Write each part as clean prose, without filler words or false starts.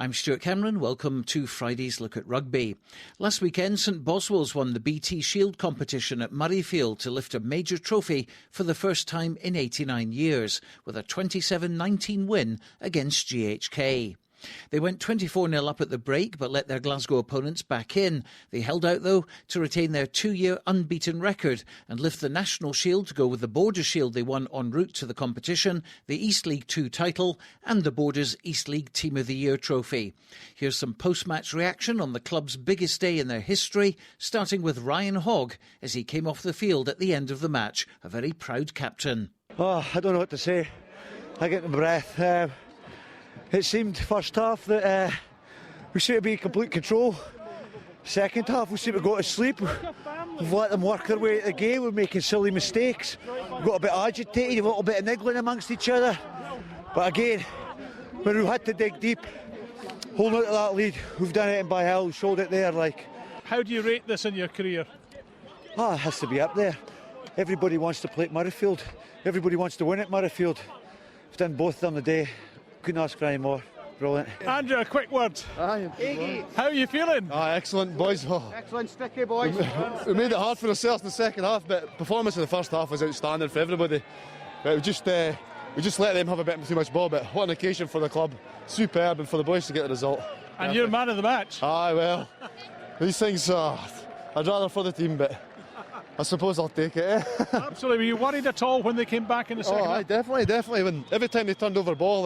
I'm Stuart Cameron. Welcome to Friday's Look at Rugby. Last weekend, St Boswells won the BT Shield competition at Murrayfield to lift a major trophy for the first time in 89 years, with a 27-19 win against GHK. They went 24-0 up at the break but let their Glasgow opponents back in. They held out, though, to retain their 2-year unbeaten record and lift the National Shield to go with the Border Shield they won en route to the competition, the East League 2 title and the Borders East League Team of the Year trophy. Here's some post-match reaction on the club's biggest day in their history, starting with Ryan Hogg as he came off the field at the end of the match, a very proud captain. Oh, I don't know what to say. I get my breath. It seemed first half that we seem to be in complete control. Second half we seem to go to sleep. We've let them work their way at the game. We're making silly mistakes. We've got a bit agitated, a little bit of niggling amongst each other. But again, when we had to dig deep, holding out to that lead, we've done it in by hell, showed it there. How do you rate this in your career? It has to be up there. Everybody wants to play at Murrayfield. Everybody wants to win at Murrayfield. We've done both of them today. Couldn't ask for any more. Brilliant. Andrew, a quick word. Aye. How are you feeling? Excellent, boys. Excellent, sticky, boys. We made it hard for ourselves in the second half, but performance in the first half was outstanding for everybody. But we just let them have a bit too much ball. But what an occasion for the club. Superb, and for the boys to get the result. And you're man of the match. Well, these things, I'd rather for the team, but I suppose I'll take it. Absolutely. Were you worried at all when they came back in the second half? Definitely. When every time they turned over ball,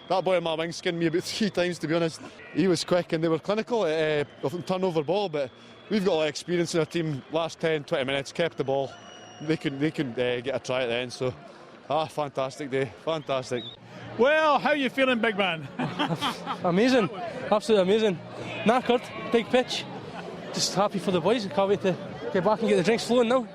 that boy on my wing skinned me about 3 times, to be honest. He was quick and they were clinical at turnover ball, but we've got a lot of experience in our team. Last 10-20 minutes, kept the ball. They couldn't get a try at the end, so fantastic day, fantastic. Well, how are you feeling, big man? Amazing, absolutely amazing. Knackered, big pitch. Just happy for the boys. Can't wait to get back and get the drinks flowing now.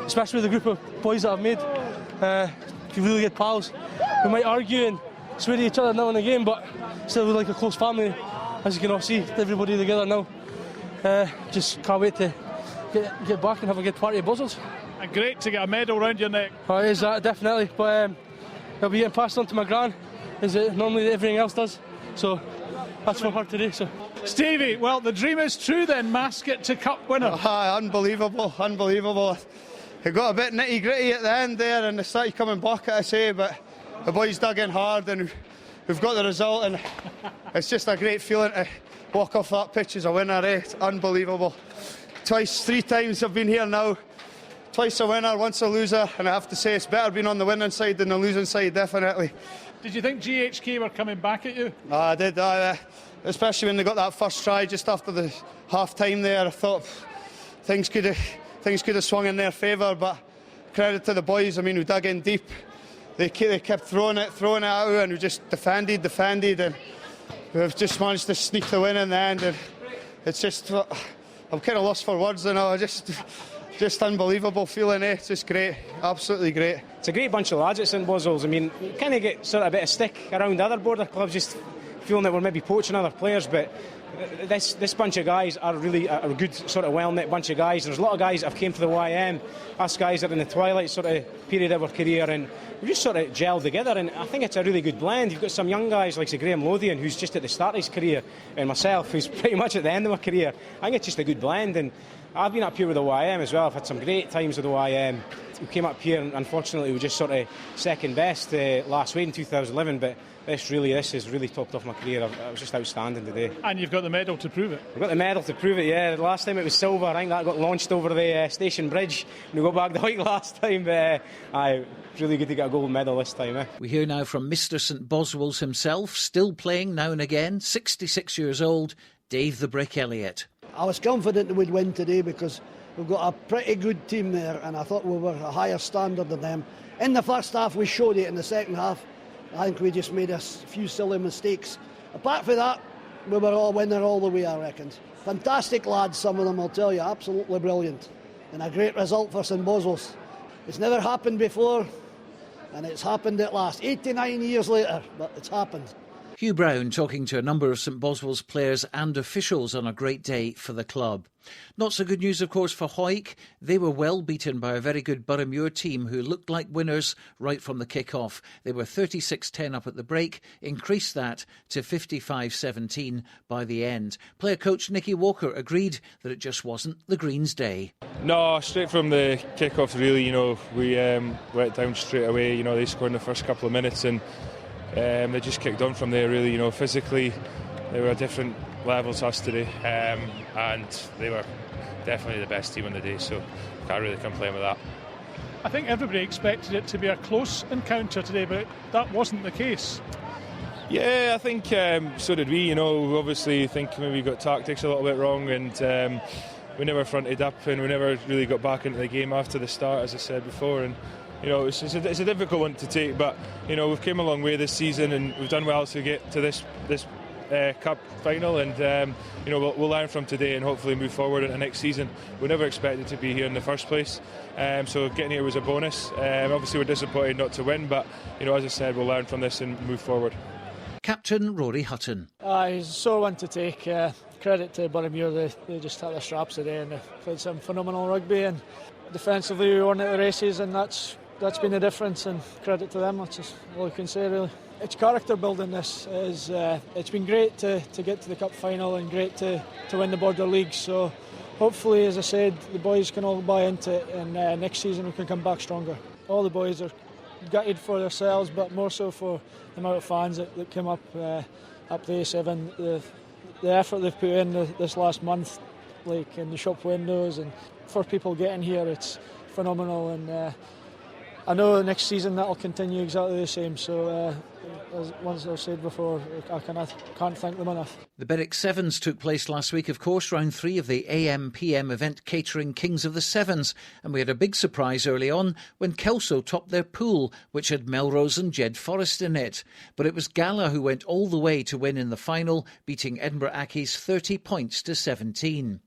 Especially with the group of boys that I've made. Really good pals. We might argue and swear at each other now and again, but still we're like a close family, as you can all see, everybody together now. Just can't wait to get back and have a good party at Boswells. And great to get a medal round your neck. It is that, definitely, but I'll be getting passed on to my gran, as it normally everything else does, so that's for her today. So, Stevie, well, the dream is true then, Mascot to cup winner. Unbelievable. It got a bit nitty gritty at the end there and they started coming back, I say, but the boys dug in hard and we've got the result, and it's just a great feeling to walk off that pitch as a winner. It's unbelievable. 3 times I've been here now. Twice a winner, once a loser, and I have to say it's better being on the winning side than the losing side, definitely. Did you think GHK were coming back at you? I did, especially when they got that first try just after the half-time there. I thought things could have swung in their favour, but credit to the boys. I mean, we dug in deep. They kept throwing it out, and we just defended, and we've just managed to sneak the win in the end. And it's just, I'm kind of lost for words now. Just unbelievable feeling, It's just great, absolutely great. It's a great bunch of lads at St Boswells. I mean, we kind of get sort of a bit of stick around other border clubs, just feeling that we're maybe poaching other players, but this bunch of guys are really a good sort of well-knit bunch of guys. There's a lot of guys that have came to the YM. Us guys are in the twilight sort of period of our career, and we just sort of gelled together, and I think it's a really good blend. You've got some young guys like Graham Lothian, who's just at the start of his career, and myself, who's pretty much at the end of my career. I think it's just a good blend, and I've been up here with the YM as well. I've had some great times with the YM. We came up here and unfortunately we were just sort of second best last week in 2011, but this has really topped off my career. It was just outstanding today. And you've got the medal to prove it. I've got the medal to prove it, yeah. The last time it was silver. I think that got launched over the station bridge. We got back the white last time, but really good to get a gold medal this time. We hear now from Mr St Boswells himself, still playing now and again, 66 years old, Dave the Brick Elliott. I was confident we would win today because we've got a pretty good team there, and I thought we were a higher standard than them. In the first half we showed it. In the second half I think we just made a few silly mistakes. Apart from that, we were all winning all the way, I reckon. Fantastic lads, some of them, I'll tell you, absolutely brilliant. And a great result for St Boswells. It's never happened before, and it's happened at last. 89 years later, but it's happened. Hugh Brown talking to a number of St Boswells players and officials on a great day for the club. Not so good news, of course, for Hawick. They were well beaten by a very good Boroughmuir team who looked like winners right from the kick-off. They were 36-10 up at the break, increased that to 55-17 by the end. Player-coach Nicky Walker agreed that it just wasn't the Greens' day. No, straight from the kick-off, really, we went down straight away. They scored in the first couple of minutes and they just kicked on from there, really. Physically, they were a different level to us today, and they were definitely the best team on the day, so can't really complain with that. I think everybody expected it to be a close encounter today, but that wasn't the case. Yeah, I think so did we. We obviously think maybe we got tactics a little bit wrong, and we never fronted up, and we never really got back into the game after the start, as I said before. And it's a difficult one to take, but we've came a long way this season, and we've done well to get to this cup final, and we'll learn from today and hopefully move forward into next season. We never expected to be here in the first place, so getting here was a bonus. Obviously we're disappointed not to win, but as I said, we'll learn from this and move forward. Captain Rory Hutton. It's a sore one to take. Credit to Boroughmuir, they just had their straps today and they played some phenomenal rugby, and defensively we won at the races, and that's been the difference, and credit to them. That's just all I can say, really. It's character building. This is it's been great to get to the cup final and great to win the Border League, so hopefully, as I said, the boys can all buy into it, and next season we can come back stronger. All the boys are gutted for themselves, but more so for the amount of fans that came up the A7, the effort they've put in this last month, like in the shop windows, and for people getting here, it's phenomenal, and I know next season that'll continue exactly the same, so as I've said before, I can't thank them enough. The Berwick Sevens took place last week, of course, round 3 of the AM/PM event catering Kings of the Sevens, and we had a big surprise early on when Kelso topped their pool, which had Melrose and Jed Forest in it. But it was Gala who went all the way to win in the final, beating Edinburgh Accies 30 points to 17.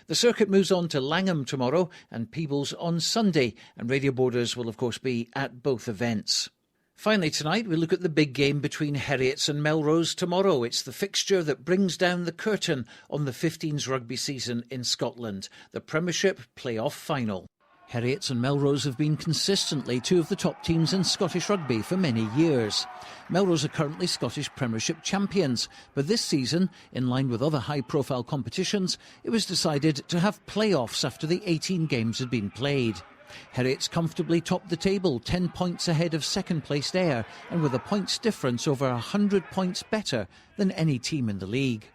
The circuit moves on to Langham tomorrow and Peebles on Sunday, and Radio Borders will of course be at both events. Finally tonight we look at the big game between HERIOT'S and Melrose tomorrow. It's the fixture that brings down the curtain on the 15s rugby season in Scotland, the Premiership playoff final. HERIOT'S and Melrose have been consistently two of the top teams in Scottish rugby for many years. Melrose are currently Scottish Premiership champions, but this season, in line with other high-profile competitions, it was decided to have playoffs after the 18 games had been played. HERIOT'S comfortably topped the table, 10 points ahead of second-placed Ayr, and with a points difference over 100 points better than any team in the league.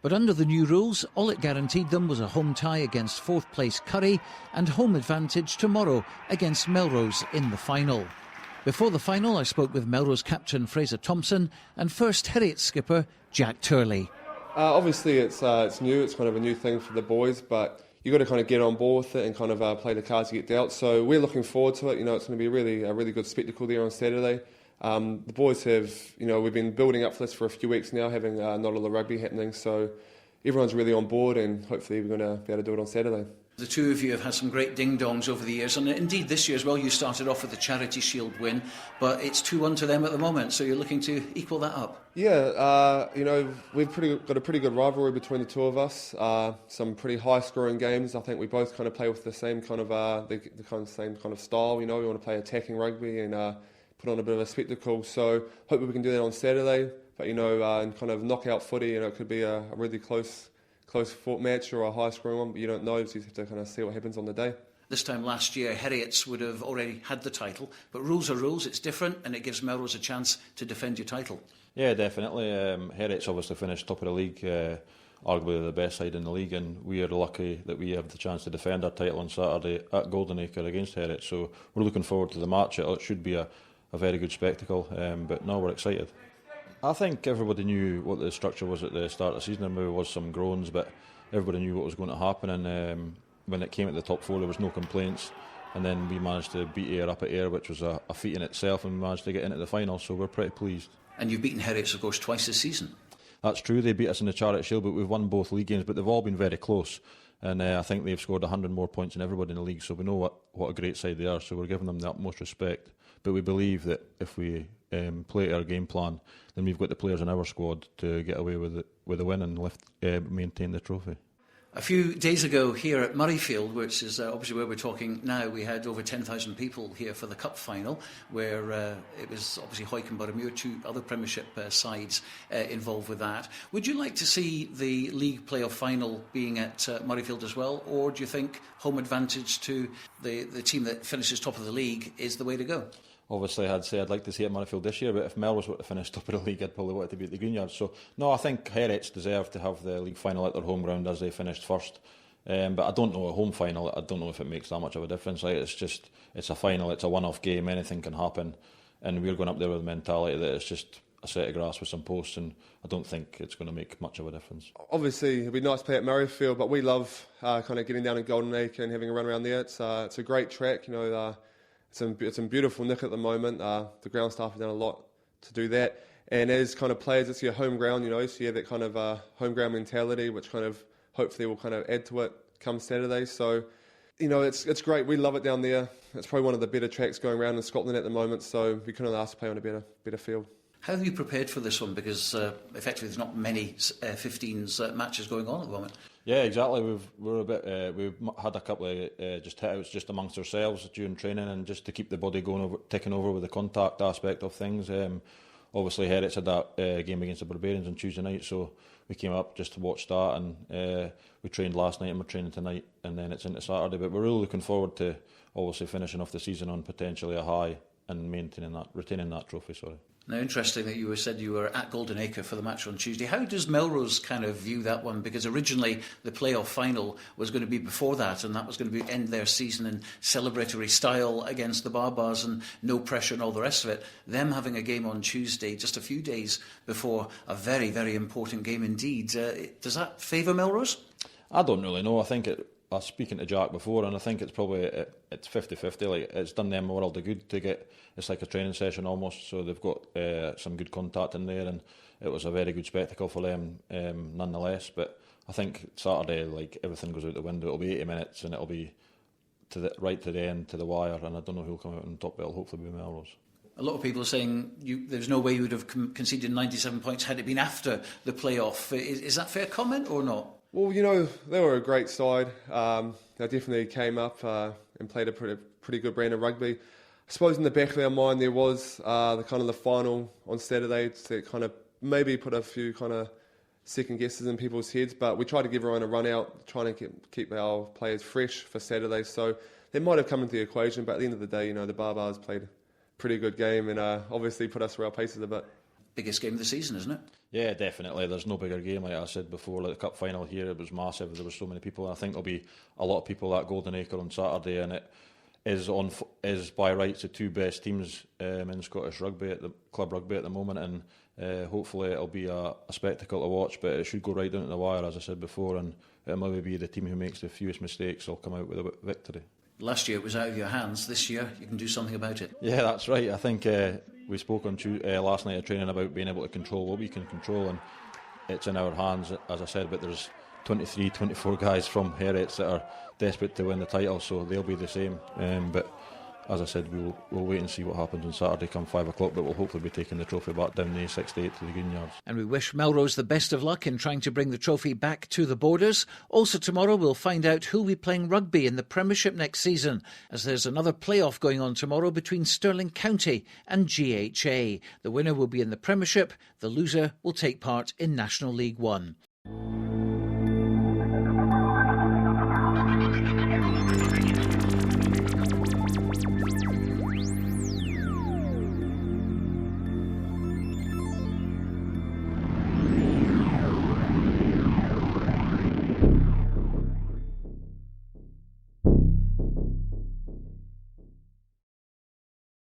But under the new rules, all it guaranteed them was a home tie against fourth-place Curry and home advantage tomorrow against Melrose in the final. Before the final, I spoke with Melrose captain Fraser Thompson and first HERIOT'S skipper Jack Turley. Obviously, it's new. It's kind of a new thing for the boys, but you've got to kind of get on board with it and kind of play the cards you get dealt. So we're looking forward to it. It's going to be a really good spectacle there on Saturday. The boys have, we've been building up for this for a few weeks now, having not a lot of rugby happening, so everyone's really on board and hopefully we're going to be able to do it on Saturday. The two of you have had some great ding-dongs over the years, and indeed this year as well. You started off with the Charity Shield win, but it's 2-1 to them at the moment, so you're looking to equal that up. Yeah, we've got a pretty good rivalry between the two of us. Some pretty high-scoring games. I think we both kind of play with the same kind of same kind of style. We want to play attacking rugby and put on a bit of a spectacle. So hopefully we can do that on Saturday. But and kind of knockout footy, it could be a really close fought match or a high scoring one, but you don't know, so you have to kind of see what happens on the day. This time last year, HERIOT'S would have already had the title, but rules are rules, it's different, and it gives Melrose a chance to defend your title. Yeah, definitely. HERIOT'S obviously finished top of the league, arguably the best side in the league, and we are lucky that we have the chance to defend our title on Saturday at Goldenacre against HERIOT'S, so we're looking forward to the match. It should be a very good spectacle, but no, we're excited. I think everybody knew what the structure was at the start of the season. There maybe was some groans, but everybody knew what was going to happen, and when it came at the top four there was no complaints, and then we managed to beat Ayr up at Ayr, which was a feat in itself, and we managed to get into the final, so we're pretty pleased. And you've beaten HERIOT'S of course twice this season. That's true, they beat us in the Charity Shield, but we've won both league games, but they've all been very close, and I think they've scored 100 more points than everybody in the league, so we know what a great side they are, so we're giving them the utmost respect. But we believe that if we play to our game plan, then we've got the players in our squad to get away with the win and maintain the trophy. A few days ago here at Murrayfield, which is obviously where we're talking now, we had over 10,000 people here for the Cup final, where it was obviously Hawick and Boroughmuir, two other Premiership sides involved with that. Would you like to see the league playoff final being at Murrayfield as well, or do you think home advantage to the team that finishes top of the league is the way to go? Obviously, I'd say I'd like to see it at Murrayfield this year, but if Melrose were to finish top of the league, I'd probably want it to be at the Greenyard. So, no, I think HERIOT'S deserve to have the league final at their home ground as they finished first. But I don't know, a home final, I don't know if it makes that much of a difference. Like, it's a final, it's a one-off game, anything can happen. And we're going up there with the mentality that it's just a set of grass with some posts, and I don't think it's going to make much of a difference. Obviously, it'd be nice to play at Murrayfield, but we love kind of getting down in Golden Acre and having a run around there. It's a great track, you know. It's in beautiful nick at the moment. The ground staff have done a lot to do that. And as kind of players, it's your home ground, you know, so you have that kind of home ground mentality, which kind of hopefully will kind of add to it come Saturday. So, you know, it's great. We love it down there. It's probably one of the better tracks going around in Scotland at the moment, so we couldn't ask to play on a better field. How have you prepared for this one? Because effectively there's not many 15s matches going on at the moment. Yeah, exactly. We've had a couple of just hit-outs just amongst ourselves during training, and just to keep the body ticking over with the contact aspect of things. Obviously, HERIOT'S had that game against the Barbarians on Tuesday night, so we came up just to watch that, and we trained last night and we're training tonight, and then it's into Saturday. But we're really looking forward to obviously finishing off the season on potentially a high and retaining that trophy. Now, interesting that you said you were at Golden Acre for the match on Tuesday. How does Melrose kind of view that one? Because originally the playoff final was going to be before that, and that was going to end their season in celebratory style against the Barbars and no pressure and all the rest of it. Them having a game on Tuesday, just a few days before a very, very important game indeed. Does that favour Melrose? I don't really know. I think I was speaking to Jack before, and I think it's probably it's 50-50. Like, it's done them a world of good to get. It's like a training session almost. So they've got some good contact in there, and it was a very good spectacle for them, nonetheless. But I think Saturday, like, everything goes out the window. It'll be 80 minutes, and it'll be right to the end, to the wire. And I don't know who'll come out on top. But it'll hopefully be Melrose. A lot of people are saying there's no way you would have conceded 97 points had it been after the playoff. Is that fair comment or not? Well, you know, they were a great side. They definitely came up and played a pretty good brand of rugby. I suppose in the back of our mind there was the final on Saturday to kind of maybe put a few kind of second guesses in people's heads, but we tried to give everyone a run out, trying to keep our players fresh for Saturday. So they might have come into the equation, but at the end of the day, you know, the Barbars played a pretty good game and obviously put us through our paces a bit. Biggest game of the season, isn't it? Yeah, definitely. There's no bigger game, like I said before. Like the cup final here, it was massive. There were so many people. I think there'll be a lot of people at Golden Acre on Saturday, and it is by rights the two best teams in Scottish rugby at the club rugby at the moment, and hopefully it'll be a spectacle to watch. But it should go right down to the wire, as I said before, and it'll maybe be the team who makes the fewest mistakes will come out with a victory. Last year it was out of your hands. This year you can do something about it. Yeah, that's right. I think we spoke on last night at training about being able to control what we can control, and it's in our hands, as I said. But there's 23, 24 guys from HERIOT'S that are desperate to win the title, so they'll be the same. But as I said, we'll wait and see what happens on Saturday come 5 o'clock, but we'll hopefully be taking the trophy back down the 68 to the Greenyards. And we wish Melrose the best of luck in trying to bring the trophy back to the borders. Also tomorrow we'll find out who'll be playing rugby in the Premiership next season, as there's another playoff going on tomorrow between Stirling County and GHA. The winner will be in the Premiership, the loser will take part in National League One.